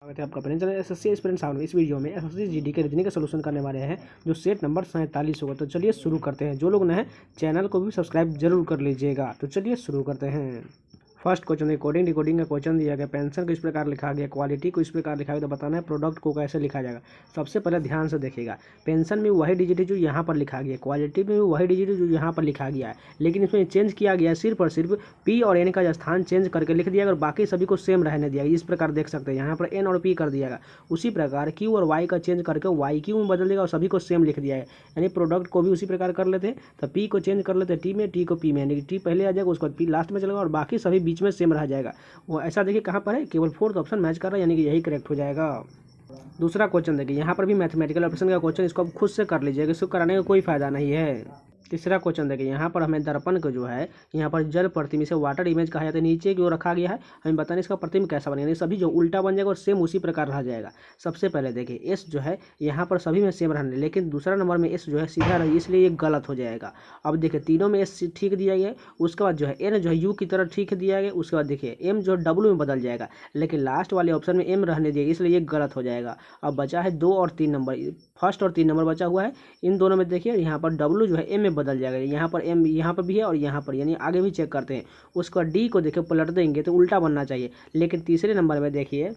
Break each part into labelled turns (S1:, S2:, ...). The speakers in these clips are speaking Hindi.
S1: स्वागत है आपका अपने चैनल एसएससी एस्पिरेंट साउंड। इस वीडियो में एसएससी जीडी के रीजनिंग का सलूशन करने वाले हैं जो सेट नंबर 47 होगा। तो चलिए शुरू करते हैं। जो लोग नए हैं चैनल को भी सब्सक्राइब जरूर कर लीजिएगा। तो चलिए शुरू करते हैं। फर्स्ट क्वेश्चन कोडिंग डिकोडिंग का क्वेश्चन दिया गया। पेंशन को इस प्रकार लिखा गया, क्वालिटी को इस प्रकार लिखा गया। तो बताना है प्रोडक्ट को कैसे लिखा जाएगा। सबसे पहले ध्यान से देखिएगा, पेंशन में वही डिजिट जो यहाँ पर लिखा गया, क्वालिटी में भी वही डिजिट जो यहाँ पर लिखा गया है, लेकिन इसमें चेंज किया गया सिर्फ और सिर्फ पी और एन का स्थान चेंज करके लिख दिया और बाकी सभी को सेम रहने दिया। इस प्रकार देख सकते हैं यहाँ पर एन और पी कर दिया। उसी प्रकार क्यू और वाई का चेंज करके वाई क्यू में बदल देगा और सभी को सेम लिख दिया है। यानी प्रोडक्ट को भी उसी प्रकार कर लेते हैं। तो पी को चेंज कर लेते हैं टी में, टी को पी में, यानी कि टी पहले आ जाएगा, उसके बाद पी लास्ट में चलेगा और बाकी सभी बीच में सेम रह जाएगा। वो ऐसा देखिए कहाँ पर है, केवल फोर्थ ऑप्शन मैच कर रहा है, यानी कि यही करेक्ट हो जाएगा। दूसरा क्वेश्चन देखिए, यहाँ पर भी मैथमेटिकल ऑपरेशन का क्वेश्चन, इसको आप खुद से कर लीजिएगा, इसको कराने का कोई फायदा नहीं है। तीसरा क्वेश्चन देखिए, यहाँ पर हमें दर्पण को जो है यहाँ पर जल प्रतिबिंब से वाटर इमेज कहा जाता है, नीचे की ओर रखा गया है। हमें बताना इसका प्रतिबिंब कैसा बनेगा। सभी जो उल्टा बन जाएगा और सेम उसी प्रकार रह जाएगा। सबसे पहले देखिए एस जो है यहाँ पर सभी में सेम रहने, लेकिन दूसरा नंबर में एस जो है सीधा रही, इसलिए ये गलत हो जाएगा। अब देखिए तीनों में एस ठीक दिया गया है, उसके बाद जो है एन जो है यू की तरह ठीक दिया गया, उसके बाद देखिए एम जो डब्ल्यू में बदल जाएगा, लेकिन लास्ट वाले ऑप्शन में एम रहने दिया, इसलिए ये गलत हो जाएगा। अब बचा है 2 और 3 नंबर, फर्स्ट और 3 नंबर बचा हुआ है। इन दोनों में देखिए यहाँ पर डब्ल्यू जो है एम में बदल जाएगा, यहाँ पर एम यहाँ पर भी है और यहाँ पर, यानी आगे भी चेक करते हैं। उसके बाद डी को देखिए पलट देंगे तो उल्टा बनना चाहिए, लेकिन तीसरे नंबर में देखिए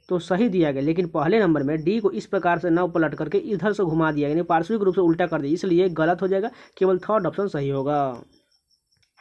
S1: तो सही दिया गया, लेकिन पहले नंबर में डी को इस प्रकार से न पलट करके इधर से घुमा दिया, यानी पार्श्विक रूप से उल्टा कर दिया, इसलिए गलत हो जाएगा। केवल थर्ड ऑप्शन सही होगा।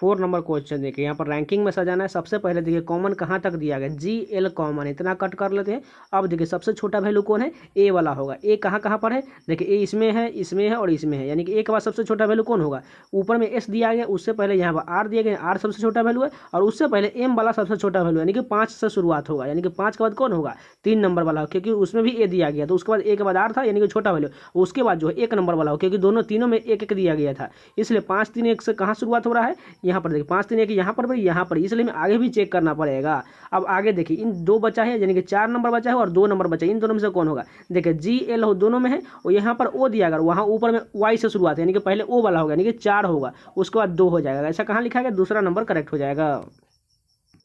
S1: 4 नंबर क्वेश्चन देखिए, यहाँ पर रैंकिंग में सजाना है। सबसे पहले देखिए कॉमन कहाँ तक दिया गया, जी एल कॉमन, इतना कट कर लेते हैं। अब देखिए सबसे छोटा वैल्यू कौन है, ए वाला होगा। ए कहाँ कहाँ पर है, देखिए ए इसमें है, इसमें है और इसमें है, यानी कि ए के बाद सबसे छोटा वैल्यू कौन होगा। ऊपर में एस दिया गया, उससे पहले यहाँ पर आर दिया गया, आर सबसे छोटा वैल्यू है, और उससे पहले एम वाला सबसे छोटा वैल्यू, यानी कि 5 से शुरुआत होगा, यानी कि 5 के बाद कौन होगा, 3 नंबर वाला, क्योंकि उसमें भी ए दिया गया, तो उसके बाद ए के बाद आर था, यानी कि छोटा वैल्यू। उसके बाद जो है 1 नंबर वाला हो, क्योंकि तीनों में 1 1 दिया गया था, इसलिए 5 3 1 से कहाँ शुरुआत हो रहा है, यहाँ पर देखिए 5 3 1 यहाँ पर यहाँ पर, इसलिए हमें आगे भी चेक करना पड़ेगा। अब आगे देखिए इन 2 बचा है, यानी कि 4 नंबर बचा है और 2 नंबर बचा है, इन दोनों में से कौन होगा। देखिए जी एल हो दोनों में है, और यहाँ पर ओ दिया, अगर वहाँ ऊपर में वाई से शुरुआत है, यानी कि पहले ओ वाला होगा, यानी कि 4 होगा, उसके बाद 2 हो जाएगा। ऐसा कहाँ लिखा गया, दूसरा नंबर करेक्ट हो जाएगा।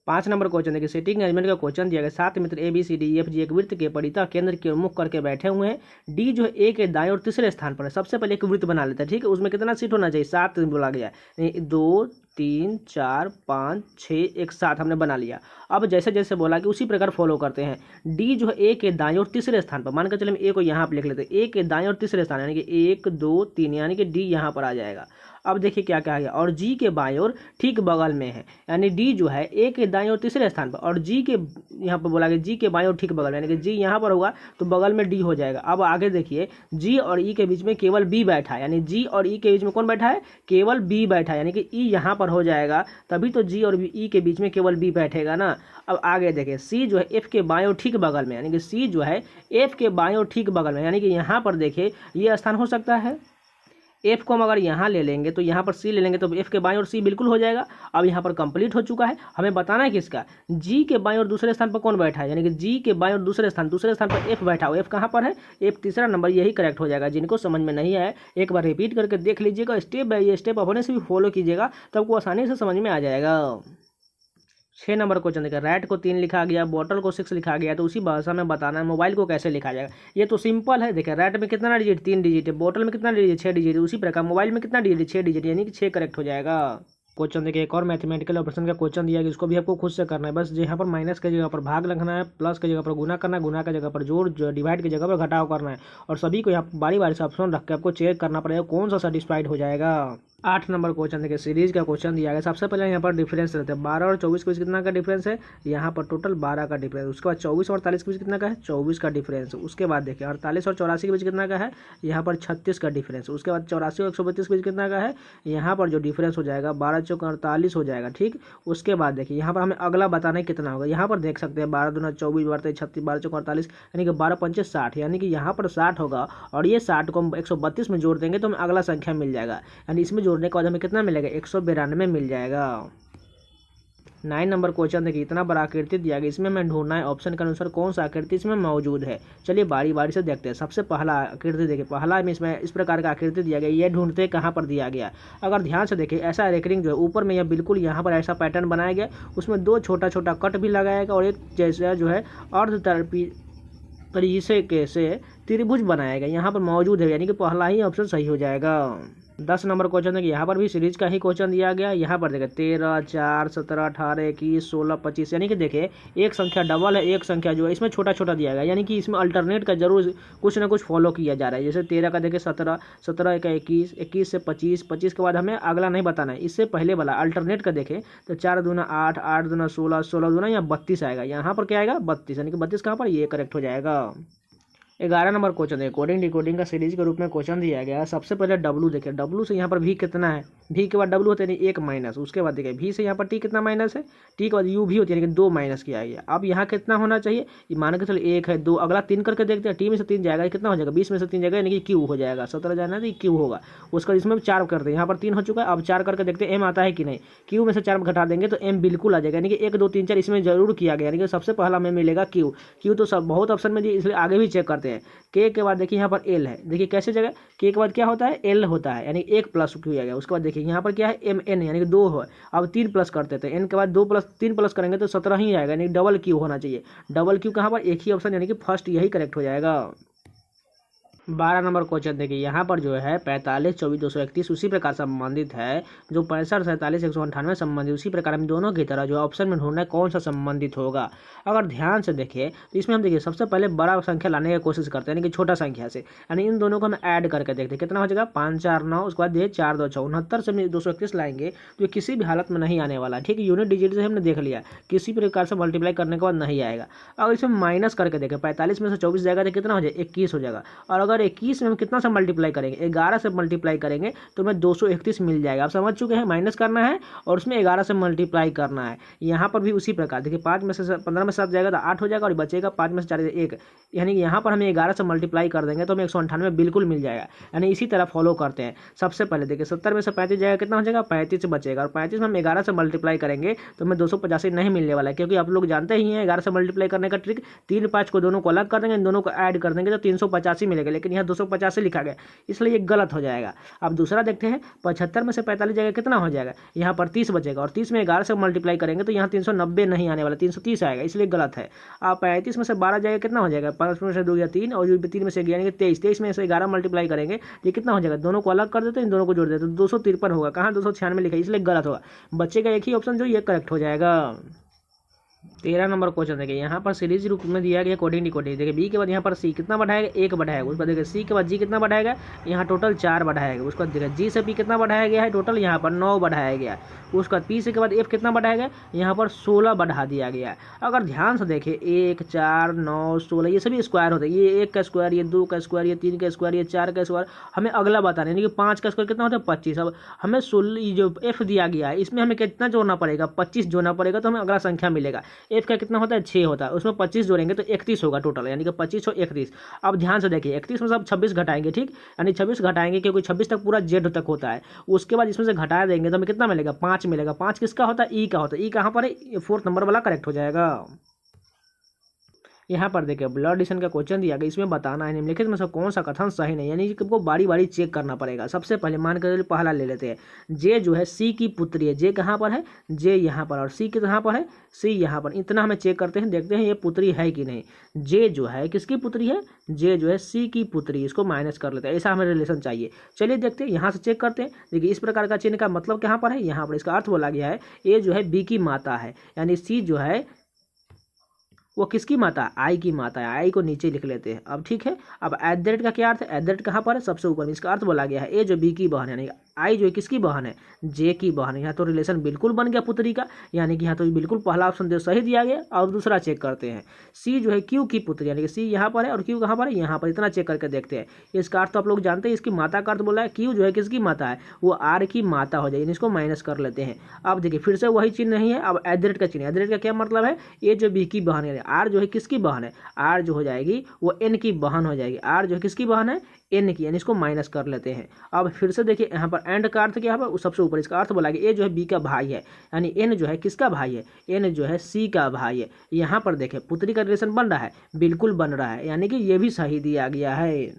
S1: 5 नंबर क्वेश्चन देखिए, सिटिंग अरेंजमेंट का क्वेश्चन दिया गया। 7 मित्र A B C D F G एक वृत्त के परितः केंद्र की ओर मुख करके बैठे हुए हैं। डी जो है ए के दाएं और तीसरे स्थान पर है। सबसे पहले एक वृत्त बना लेता है, ठीक है। उसमें कितना सीट होना चाहिए, 7 बोला गया, 2 3 4 5 6 1 7 हमने बना लिया। अब जैसे जैसे बोला कि उसी प्रकार फॉलो करते हैं। डी जो है ए के दाएं और तीसरे स्थान पर, मान कर चले हम ए को यहाँ पर लिख लेते हैं, ए के दाएं और तीसरे स्थान, यानी कि 1 2 3, यानी कि डी यहाँ पर आ जाएगा। अब देखिए क्या कहा गया, और जी के बाएं और ठीक बगल में है, यानी डी जो है ए के दाएं और तीसरे स्थान पर, और जी के यहाँ पर बोला गया जी के बाएं और ठीक बगल में, यानी कि जी यहाँ पर होगा तो बगल में डी हो जाएगा। अब आगे देखिए जी और ई के बीच में केवल बी बैठा है, यानी जी और ई के बीच में कौन बैठा है, केवल बी बैठा है, यानी कि ई यहाँ पर हो जाएगा, तभी तो जी और ई के बीच में केवल बी बैठेगा ना। अब आगे देखिए सी जो है एफ के बाएं और ठीक बगल में, यानी कि सी जो है एफ के बाएं और ठीक बगल में, यानी कि यहाँ पर देखिए ये स्थान हो सकता है। एफ को हम अगर यहाँ ले लेंगे तो यहाँ पर सी ले लेंगे तो एफ के बाएं और सी बिल्कुल हो जाएगा। अब यहाँ पर कंप्लीट हो चुका है। हमें बताना है किसका, जी के बाएं और दूसरे स्थान पर कौन बैठा है, यानी कि जी के बाएं और दूसरे स्थान पर एफ बैठा हो। एफ कहाँ पर है, एफ तीसरा नंबर, यही करेक्ट हो जाएगा। जिनको समझ में नहीं आया एक बार रिपीट करके देख लीजिएगा, स्टेप बाय स्टेप अपने से भी फॉलो कीजिएगा, तो आपको आसानी से समझ में आ जाएगा। 6 नंबर क्वेश्चन देखिए, रैट को 3 लिखा गया, बॉटल को 6 लिखा गया, तो उसी भाषा में बताना है मोबाइल को कैसे लिखा जाएगा। ये तो सिंपल है। देखिए रैट में कितना डिजिट, 3 डिजिट है, बॉटल में कितना डिजिट, 6 डिजिट है, उसी प्रकार मोबाइल में कितना डिजिट, 6 डिजिट, यानी कि 6 करेक्ट हो जाएगा। क्वेश्चन देखिए, एक और मैथमेटिकल ऑपरेशन का क्वेश्चन दिया गया, इसको भी आपको खुद से करना है। बस यहाँ पर माइनस की जगह पर भाग लिखना है, प्लस की जगह पर गुना करना है, गुना की जगह पर जोड़, डिवाइड की जगह पर घटाव करना है, और सभी को यहाँ बारी बारी से ऑप्शन रख के आपको चेक करना पड़ेगा कौन सा सेटिस्फाइड हो जाएगा। 8 नंबर क्वेश्चन देखिए, सीरीज का क्वेश्चन दिया गया। सबसे पहले यहाँ पर डिफरेंस रहते हैं, 12 और 24 के बीच कितना का डिफरेंस है, यहाँ पर टोटल 12 का डिफरेंस। उसके बाद 24 और 48 के बीच कितना का है, 24 का डिफरेंस। उसके बाद देखिए 48 और 84 के बीच कितना का है, यहाँ पर 36 का डिफरेंस। उसके बाद 84 और 132 के बीच कितना का है, यहाँ पर जो डिफरेंस हो जाएगा 12 चौक 48 हो जाएगा, ठीक। उसके बाद देखिए यहाँ पर हमें अगला बताना है कितना होगा। यहाँ पर देख सकते हैं 12 दूना 24, 12 36, 12 चौक 48, यानी कि 12 पंचे 60, यानी कि यहाँ पर 60 होगा, और ये 60 को हम 132 में जोड़ देंगे तो हमें अगला संख्या मिल जाएगा, यानी इसमें जोड़ने के बाद हमें कितना मिलेगा, 192 मिल जाएगा। 9 नंबर क्वेश्चन देखिए, इतना बड़ा आकृति दिया गया, इसमें हमें ढूंढना है ऑप्शन के अनुसार कौन सा आकृति इसमें मौजूद है। चलिए बारी बारी से देखते हैं। सबसे पहला आकृति देखिए, पहला में इसमें इस प्रकार का आकृति दिया गया, ये ढूंढते कहाँ पर दिया गया। अगर ध्यान से देखिए, ऐसा रेकरिंग जो है ऊपर में यह बिल्कुल यहाँ पर ऐसा पैटर्न बनाया गया, उसमें 2 छोटा छोटा कट भी लगाया गया और एक जैसा जो है अर्ध तरीके से त्रिभुज बनाया गया, यहाँ पर मौजूद है, यानी कि पहला ही ऑप्शन सही हो जाएगा। 10 नंबर क्वेश्चन है कि यहाँ पर भी सीरीज का ही क्वेश्चन दिया गया। यहाँ पर देखिए 13, 4, 17, 18, 21, 16, 25, यानी कि देखिए एक संख्या डबल है, एक संख्या जो है इसमें छोटा छोटा दिया गया, यानी कि इसमें अल्टरनेट का जरूर कुछ ना कुछ फॉलो किया जा रहा है। जैसे 13 का देखिए 17, 17 का 21, 21 से 25, 25 के बाद हमें अगला नहीं बताना है, इससे पहले वाला अल्टरनेट का देखें तो 4 दूना 8, 8 दूना 16, 16 दूना या 32 आएगा। यहाँ पर क्या आएगा 32, यानी कि 32 कहाँ पर, ये करेक्ट हो जाएगा। 11 नंबर क्वेश्चन है, कोडिंग डिकोडिंग का सीरीज के रूप में क्वेश्चन दिया गया है। सबसे पहले डब्लू देखिए, डब्लू से यहाँ पर भी कितना है, भी के बाद डब्लू होते हैं 1 माइनस, उसके बाद देखिए भी से यहाँ पर टी कितना माइनस है, टी के बाद यू भी होती है, यानी कि 2 माइनस किया गया। अब यहाँ कितना होना चाहिए, ये मान के चलो 1 है 2, अगला 3 करके देखते हैं, टी में से 3 जाएगा, कितना हो जाएगा 20 में से 3 जाएगा, यानी कि क्यू हो जाएगा। 17 जाना है तो क्यू होगा, उसका इसमें 4 करते हैं, यहाँ पर 3 हो चुका है। अब 4 करके देखते हैं एम आता है कि नहीं, क्यू में से 4 घटा देंगे तो एम बिल्कुल आ जाएगा, यानी कि 1 2 3 4 इसमें जरूर किया गया, यानी कि सबसे पहला हमें मिलेगा क्यू। क्यू तो सब बहुत ऑप्शन में दी, इसलिए आगे भी चेक करते हैं। के बाद देखिए यहाँ पर एल है, देखिए कैसे जगह के बाद क्या होता है एल होता है, यानी 1 प्लस किया गया। उसके बाद देखिए यहाँ पर क्या है एम एन, यानी कि 2 है। अब 3 प्लस करते थे, एन के बाद 2 प्लस 3 प्लस करेंगे तो 17 ही आएगा, यानी डबल क्यू होना चाहिए। डबल क्यू कहाँ पर, एक ही ऑप्शन, यानी कि फर्स्ट यही करेक्ट हो जाएगा। 12 नंबर क्वेश्चन देखिए, यहाँ पर जो है 45, 24, 231 उसी प्रकार संबंधित है जो 65, 47, 198 संबंधित, उसी प्रकार हम दोनों की तरह जो ऑप्शन में ढूंढना है कौन सा संबंधित होगा। अगर ध्यान से देखें तो इसमें हम देखिए सबसे पहले बड़ा संख्या लाने की कोशिश करते हैं, यानी कि छोटा संख्या से, यानी इन दोनों को हम ऐड करके देखते हैं कितना हो जाएगा 5 4 9, उसके बाद देखिए 4 2 6 69 से 231 लाएंगे तो किसी भी हालत में नहीं आने वाला। ठीक है, यूनिट डिजिट से हमने देख लिया, किसी प्रकार से मल्टीप्लाई करने के बाद नहीं आएगा। अगर इसमें माइनस करके देखें, 45 में से 24 जाएगा तो कितना हो जाएगा 21 हो जाएगा, और अगर 21 में हम कितना से मल्टीप्लाई करेंगे 11 से मल्टीप्लाई करेंगे तो हमें 231 मिल जाएगा। आप समझ चुके हैं, माइनस करना है और उसमें 11 से मल्टीप्लाई करना है। यहाँ पर भी उसी प्रकार देखिए 5 में से 15 में 7 जाएगा तो 8 हो जाएगा और बचेगा 5 में से 4 1, यानी कि यहाँ पर हमें 11 से मल्टीप्लाई कर देंगे तो हमें 198 बिल्कुल मिल जाएगा। यानी इसी तरह फॉलो करते हैं। सबसे पहले देखिए 70 में से 35 जाएगा, कितना हो जाएगा 35 बचेगा, और 35 में हम 11 से मल्टीप्लाई करेंगे तो हमें 285 नहीं मिलने वाला है, क्योंकि आप लोग जानते ही हैं 11 से मल्टीप्लाई करने का ट्रिक। 3 5 को दोनों को अलग कर देंगे, इन दोनों को ऐड कर देंगे तो 385 मिलेगा, लेकिन यहाँ 285 लिखा गया इसलिए ये गलत हो जाएगा। अब दूसरा देखते हैं, 75 में से 45 जाएगा, कितना हो जाएगा यहाँ पर 30 बचेगा, और 30 में 11 से मल्टीप्लाई करेंगे तो यहाँ 390 नहीं आने वाला, 330 आएगा, इसलिए गलत है। अब 35 में से 12 जाएगा, कितना हो जाएगा 5 में से 2 या 3, और 3 में से यानी कि 23, 23 में से 11 मल्टीप्लाई करेंगे ये कितना हो जाएगा, दोनों को अलग कर देते हैं, इन दोनों को जोड़ देते हैं तो 253 होगा, कहाँ 296 लिखा है, इसलिए गलत होगा। बचेगा एक ही ऑप्शन जो ये करेक्ट हो जाएगा। 13 नंबर क्वेश्चन देखिए, यहाँ पर सीरीज रूप में दिया गया कोडिंग डिकोडिंग। देखिए बी के बाद यहाँ पर सी कितना बढ़ाएगा 1 बढ़ाएगा, उसके बाद देखिए सी के बाद जी कितना बढ़ाएगा, यहाँ टोटल 4 बढ़ाएगा। उसके बाद देखिए जी से पी कितना बढ़ाया गया है, टोटल यहाँ पर 9 बढ़ाया गया। उसके बाद पी से के बाद एफ कितना बढ़ाएगा, यहाँ पर 16 बढ़ा दिया गया है। अगर ध्यान से देखें 1 4 9 16 ये सभी स्क्वायर होते हैं, ये 1 का स्क्वायर, ये 2 का स्क्वायर, ये 3 का स्क्वायर, ये 4 का स्क्वायर, हमें अगला बताना है, यानी कि 5 का स्क्वायर कितना होता है 25। अब हमें 16 जो एफ दिया गया है इसमें हमें कितना जोड़ना पड़ेगा 25 जोड़ना पड़ेगा तो हमें अगला संख्या मिलेगा। एफ का कितना होता है 6 होता है, उसमें 25 जोड़ेंगे तो 31 होगा टोटल, यानी कि 25 और 31। अब ध्यान से देखिए 31 में से अब 26 घटाएंगे, ठीक, यानी 26 घटाएंगे क्योंकि 26 तक पूरा जेड तक होता है। उसके बाद इसमें से घटा देंगे तो हमें कितना मिलेगा 5 मिलेगा। 5 किसका होता है ई का होता है, ई कहाँ पर है 4th नंबर वाला करेक्ट हो जाएगा। यहाँ पर देखिए ब्लड एडिशन का क्वेश्चन दिया गया, इसमें बताना है निम्नलिखित में से कौन सा कथन सही नहीं, यानी कि आपको बारी बारी चेक करना पड़ेगा। सबसे पहले मान कर पहला ले लेते हैं, जे जो है सी की पुत्री है, जे कहाँ पर है जे यहाँ पर, और सी कहाँ पर है सी यहाँ पर। इतना हमें चेक करते हैं, देखते हैं ये पुत्री है कि नहीं। जे जो है किसकी पुत्री है, जे जो है सी की पुत्री, इसको माइनस कर लेते हैं, ऐसा हमें रिलेशन चाहिए। चलिए देखते हैं, यहाँ से चेक करते हैं। देखिए इस प्रकार का चिन्ह का मतलब कहाँ पर है, यहाँ पर, इसका अर्थ बोला गया है ए जो है बी की माता है, यानी सी जो है वो किसकी माता है आई की माता है। आई को नीचे लिख लेते हैं। अब ठीक है, अब एट द रेट का क्या अर्थ है, एट द रेट कहाँ पर है सबसे ऊपर में, इसका अर्थ बोला गया है ए जो बी की बहन है, यानी आई जो है किसकी बहन है जे की बहन है। यहाँ तो रिलेशन बिल्कुल बन गया पुत्री का, यानी कि यहाँ तो बिल्कुल पहला ऑप्शन सही दिया गया। और दूसरा चेक करते हैं, सी जो है क्यू की पुत्री, यानी कि सी यहाँ पर है और क्यू कहाँ पर है यहाँ पर। इतना चेक करके देखते हैं। इसका अर्थ तो आप लोग जानते हैं, इसकी माता का अर्थ बोला है क्यू जो है किसकी माता है वो आर की माता हो जाएगी, इसको माइनस कर लेते हैं। अब देखिए फिर से वही चिन्ह नहीं है, अब एट द रेट का चिन्ह। एट द रेट का क्या मतलब है, ए जो बी की बहन है, आर जो है किसकी बहन है, आर जो हो जाएगी वो एन की बहन हो जाएगी, आर जो है किसकी बहन है, एन की, यानी इसको माइनस कर लेते हैं। अब फिर से देखिए यहाँ पर एंड का अर्थ क्या है, सबसे ऊपर इसका अर्थ बोला कि ए जो है बी का भाई है, यानी एन जो है किसका भाई है, एन जो है सी का भाई है। यहाँ पर देखिए पुत्री का रिलेशन बन रहा है, बिल्कुल बन रहा है, यानी कि ये भी सही दिया गया है।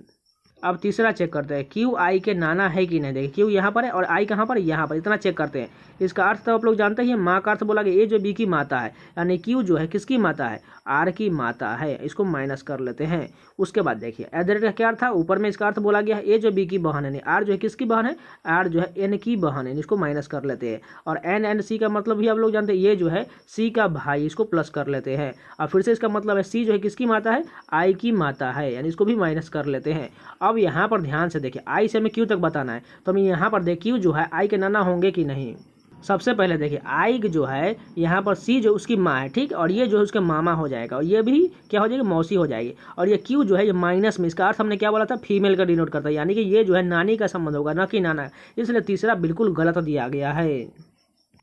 S1: अब तीसरा चेक करते हैं, क्यू आई के नाना है कि नहीं। देखिए क्यू यहाँ पर है और आई कहाँ पर, यहाँ पर, इतना चेक करते हैं। इसका अर्थ तो आप लोग जानते ही हैं, माँ का अर्थ बोला कि ए जो बी की माता है, यानी क्यू जो है किसकी माता है, आर की माता है, इसको माइनस कर लेते हैं। उसके बाद देखिए एट द रेट का क्या अर्थ था, ऊपर में इसका अर्थ बोला गया है ए जो बी की बहन है, आर जो है किसकी बहन है, आर जो है एन की बहन है, इसको माइनस कर लेते हैं। और एन एंड सी का मतलब भी आप लोग जानते हैं, ये जो है सी का भाई, इसको प्लस कर लेते हैं। और फिर से इसका मतलब है सी जो है किसकी माता है, आई की माता है, यानी इसको भी माइनस कर लेते हैं। अब यहाँ पर ध्यान से देखिए, आई से हमें क्यू तक बताना है, तो हम यहाँ पर देखिए क्यू जो है आई के नाना होंगे कि नहीं। सबसे पहले देखिए आई जो है यहाँ पर सी जो उसकी माँ है, ठीक, और ये जो है उसके मामा हो जाएगा, और ये भी क्या हो जाएगी, मौसी हो जाएगी। और ये क्यू जो है ये माइनस में, इसका अर्थ हमने क्या बोला था, फीमेल का डिनोट करता है, यानी कि ये जो है नानी का संबंध होगा, ना कि नाना, इसलिए तीसरा बिल्कुल गलत दिया गया है।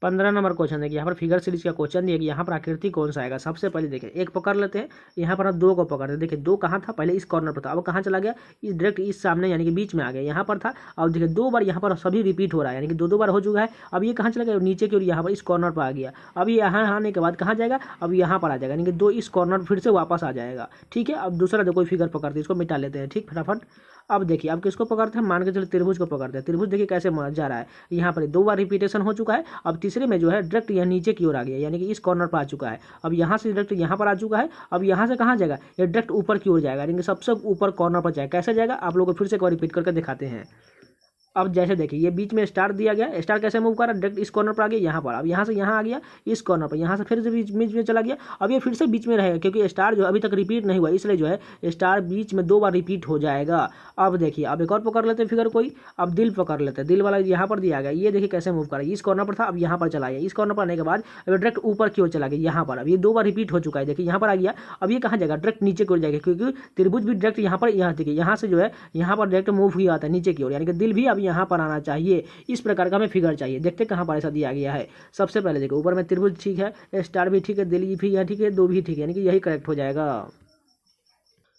S1: 15 नंबर क्वेश्चन देखिए, यहाँ पर फिगर सीरीज का क्वेश्चन दिया कि यहाँ पर आकृति कौन सा आएगा। सबसे पहले देखिए एक पकड़ लेते हैं, यहाँ पर हम दो को पकड़ते हैं। देखिए दो कहाँ था, पहले इस कॉर्नर पर था, अब कहाँ चला गया, इस डायरेक्ट इस सामने यानी कि बीच में आ गया, यहाँ पर था। अब देखिए दो बार यहाँ पर सभी रिपीट हो रहा है, यानी कि दो दो बार हो चुका है। अब ये कहाँ चला गया, नीचे की ओर, यहाँ पर इस कॉर्नर पर आ गया। अब ये यहाँ आने के बाद कहाँ जाएगा, अब यहाँ पर आ जाएगा, यानी कि दो इस कॉर्नर फिर से वापस आ जाएगा। ठीक है, अब दूसरा जो कोई फिगर पकड़ते हैं, इसको मिटा लेते हैं, ठीक, फटाफट। अब देखिए अब किसको पकड़ते हैं, मान के चलो त्रिभुज को पकड़ते हैं। त्रिभुज देखिए कैसे जा रहा है, यहाँ पर दो बार रिपीटेशन हो चुका है। अब तीसरे में जो है डायरेक्ट यह नीचे की ओर आ गया, यानी कि इस कॉर्नर पर आ चुका है। अब यहाँ से डायरेक्ट यहाँ पर आ चुका है। अब यहाँ से कहाँ जाएगा, ये डायरेक्ट ऊपर की ओर जाएगा, यानी कि सबसे ऊपर कॉर्नर पर जाएगा। कैसे जाएगा, आप लोगों को फिर से एक बार रिपीट करके दिखाते हैं। अब जैसे देखिए ये बीच में स्टार दिया गया, स्टार कैसे मूव कर रहा है, डायरेक्ट इस कॉर्नर पर आ गया, यहाँ पर। अब यहाँ से यहाँ आ गया इस कॉर्नर पर, यहाँ से फिर से बीच में चला गया। अब ये फिर से बीच में रहेगा, क्योंकि स्टार जो अभी तक रिपीट नहीं हुआ, इसलिए जो है स्टार बीच में दो बार रिपीट हो जाएगा। अब देखिए अब एक और पकड़ लेते हैं फिगर कोई, अब दिल पकड़ लेते हैं। दिल वाला यहाँ पर दिया गया, ये देखिए कैसे मूव कर रहा है, इस कॉर्नर पर था, अब यहाँ पर चला गया। इस कॉर्नर पर आने के बाद अब डायरेक्ट ऊपर की ओर चला गया, यहाँ पर। अब ये दो बार रिपीट हो चुका है, देखिए यहाँ पर आ गया। अब ये कहाँ जाएगा, डायरेक्ट नीचे की ओर जाएगा, क्योंकि त्रिभुज भी डायरेक्ट यहाँ पर, यहाँ देखिए यहाँ से जो है यहाँ पर डायरेक्ट मूव हुआ आता है नीचे की ओर, यानी कि दिल भी अब यहाँ पर आना चाहिए। इस प्रकार का हमें फिगर चाहिए। देखते कहाँ पर ऐसा दिया गया है। सबसे पहले देखो ऊपर में त्रिभुज ठीक है, स्टार भी ठीक है, दिल भी यहाँ ठीक है, दो भी ठीक है, यानी कि यही करेक्ट हो जाएगा।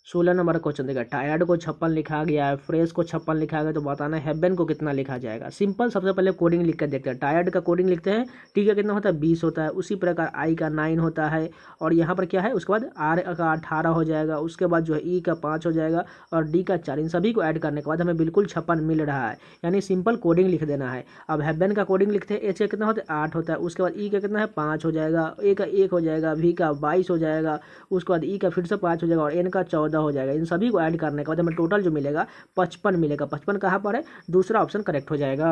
S1: 16 नंबर का क्वेश्चन देखा, टायर्ड को 56 लिखा गया है, फ्रेश को 56 लिखा गया, तो बताना है हेवन को कितना लिखा जाएगा। सिंपल, सबसे पहले कोडिंग लिख कर देखते हैं। टायर्ड का कोडिंग लिखते हैं, टी का कितना होता है, 20 होता है। उसी प्रकार आई का 9 होता है, और यहाँ पर क्या है, उसके बाद आर का 18 हो जाएगा। उसके बाद जो है ई का 5 हो जाएगा, और डी का 4। इन सभी को ऐड करने के बाद हमें बिल्कुल 56 मिल रहा है, यानी सिंपल कोडिंग लिख देना है। अब हेवन का कोडिंग लिखते हैं, एच का कितना होता है, 8 होता है। उसके बाद ई का कितना है, 5 हो जाएगा, ए का 1 हो जाएगा, वी का 22 हो जाएगा, उसके बाद ई का फिर से 5 हो जाएगा, और एन का 14 हो जाएगा। इन सभी ऐड करने के बाद हमें टोटल जो मिलेगा 55 मिलेगा। 55 कहाँ पर है, दूसरा ऑप्शन करेक्ट हो जाएगा।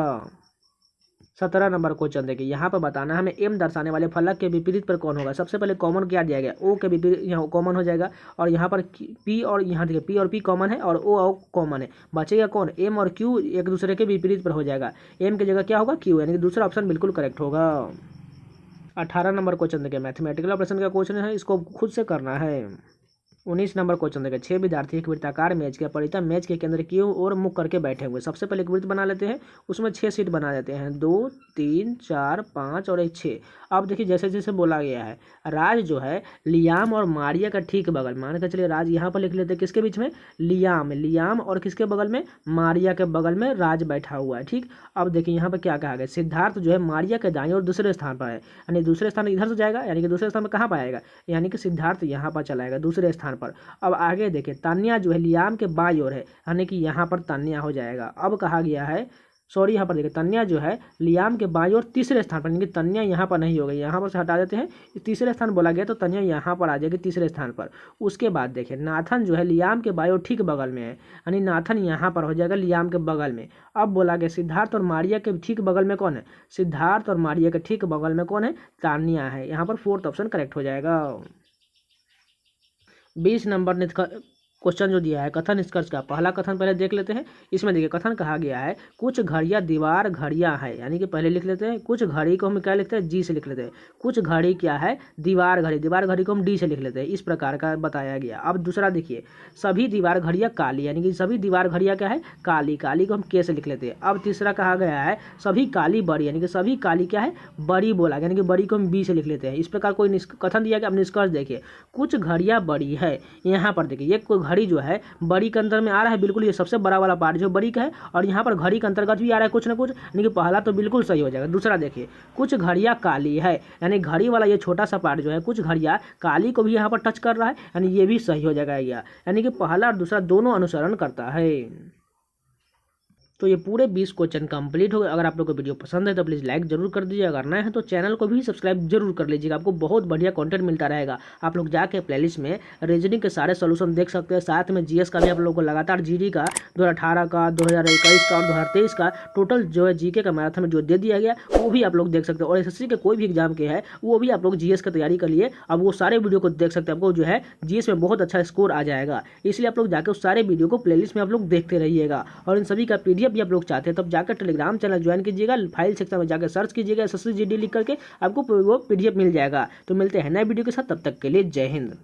S1: 17 नंबर क्वेश्चन देखिए, यहाँ पर बताना है हमें एम दर्शाने वाले फलक के विपरीत पर कौन होगा। सबसे पहले कॉमन क्या दिया गया, ओ के विपरीत यहाँ कॉमन हो जाएगा, और यहाँ पर पी, और यहाँ देखिए पी और पी कॉमन है, और ओ कॉमन है। बचेगा कौन, एम और क्यू एक दूसरे के विपरीत पर हो जाएगा। एम की जगह क्या होगा, क्यू, यानी कि दूसरा ऑप्शन बिल्कुल करेक्ट होगा। 18 नंबर क्वेश्चन देखिए, मैथमेटिकल ऑपरेशन का क्वेश्चन है, इसको खुद से करना है। 19 नंबर क्वेश्चन देखिए, 6 विद्यार्थी एक वृत्ताकार मेज के परितः मेज के केंद्र की ओर मुख करके बैठे हुए। सबसे पहले एक वृत्त बना लेते हैं, उसमें 6 सीट बना देते हैं, 2 3 4 5 और एक 6। अब देखिए जैसे जैसे बोला गया है, राज जो है लियाम और मारिया का ठीक बगल, मान कर चलिए राज यहाँ पर लिख लेते हैं, किसके बीच में, लियाम, लियाम और किसके बगल में, मारिया के बगल में राज बैठा हुआ है। ठीक, अब देखिए यहाँ पर क्या कहा गया, सिद्धार्थ जो है मारिया के दाएं और दूसरे स्थान पर है, यानी दूसरे स्थान इधर से जाएगा, यानी कि दूसरे स्थान में कहाँ पर आएगा, यानी कि सिद्धार्थ यहाँ पर चलाएगा दूसरे स्थान पर। अब आगे देखिए तान्या जो है लियाम के बाईं ओर है, यानी कि यहाँ पर तान्या हो जाएगा। अब कहा गया है, सॉरी यहाँ पर देखिए तन्या जो है लियाम के बाईं ओर तीसरे स्थान पर, यानी कि तन्या यहाँ पर नहीं हो गई, यहाँ पर से हटा देते हैं, तीसरे स्थान बोला गया तो तन्या यहाँ पर आ जाएगी तीसरे स्थान पर। उसके बाद देखिए नाथन जो है लियाम के बाईं ओर ठीक बगल में है, यानी नाथन यहाँ पर हो जाएगा लियाम के बगल में। अब बोला गया सिद्धार्थ और मारिया के ठीक बगल में कौन है, सिद्धार्थ और मारिया के ठीक बगल में कौन है, तान्या है। यहाँ पर 4th ऑप्शन करेक्ट हो जाएगा। 20 नंबर क्वेश्चन जो दिया है कथन निष्कर्ष का, पहला कथन पहले देख लेते हैं। इसमें देखिए कथन कहा गया है कुछ घड़ियां दीवार घड़ियां है, यानी कि पहले लिख लेते हैं कुछ घड़ी को हम क्या लिखते हैं जी से लिख लेते हैं। कुछ घड़ी क्या है दीवार घड़ी, दीवार घड़ी को हम डी से लिख लेते हैं। इस प्रकार का बताया गया। अब दूसरा देखिए सभी दीवार घड़ियां काली, यानी कि सभी दीवार घड़ियां क्या है काली, काली को हम के से लिख लेते हैं। अब तीसरा कहा गया है सभी काली बड़ी, यानी कि सभी काली क्या है बड़ी बोला, यानी कि बड़ी को हम बी से लिख लेते हैं। इस प्रकार कोई कथन दिया गया। अब निष्कर्ष देखिए कुछ घड़ियां बड़ी है, यहाँ पर देखिए ये कोई घड़ी जो है बड़ी के अंदर में आ रहा है, बिल्कुल ये सबसे बड़ा वाला पार्ट जो बड़ी का है, और यहाँ पर घड़ी के अंतर्गत भी आ रहा है कुछ ना कुछ, यानी कि पहला तो बिल्कुल सही हो जाएगा। दूसरा देखिए कुछ घड़ियां काली है, यानी घड़ी वाला ये छोटा सा पार्ट जो है कुछ घड़ियां काली को भी यहाँ पर टच कर रहा है, यानी ये भी सही हो जाएगा, यानी कि पहला और दूसरा दोनों अनुसरण करता है। तो ये पूरे 20 क्वेश्चन कंप्लीट हो गए। अगर आप लोग को वीडियो पसंद है तो प्लीज़ लाइक जरूर कर दीजिए, अगर नए हैं तो चैनल को भी सब्सक्राइब जरूर कर लीजिएगा, आपको बहुत बढ़िया कंटेंट मिलता रहेगा। आप लोग जाके प्लेलिस्ट में रीजनिंग के सारे सोल्यूशन देख सकते हैं, साथ में जीएस का भी आप लोगों को लगातार जीडी का 2018 का 2021 का और 2023 का टोटल जो है जीके का मैराथन में जो दे दिया गया वो भी आप लोग देख सकते हैं। और एसएससी के कोई भी एग्जाम के है वो भी आप लोग जीएस की तैयारी कर लिए, अब वो सारे वीडियो को देख सकते हैं, आपको जो है जीएस में बहुत अच्छा स्कोर आ जाएगा। इसलिए आप लोग जाकर उस सारे वीडियो को प्लेलिस्ट में आप लोग देखते रहिएगा। और इन सभी का पीडीएफ भी आप लोग चाहते हैं तब जाकर टेलीग्राम चैनल ज्वाइन कीजिएगा, फाइल सेक्शन में जाकर सर्च कीजिएगा एसएससी जीडी लिख करके, आपको वो पीडीएफ मिल जाएगा। तो मिलते हैं नए वीडियो के साथ, तब तक के लिए जय हिंद।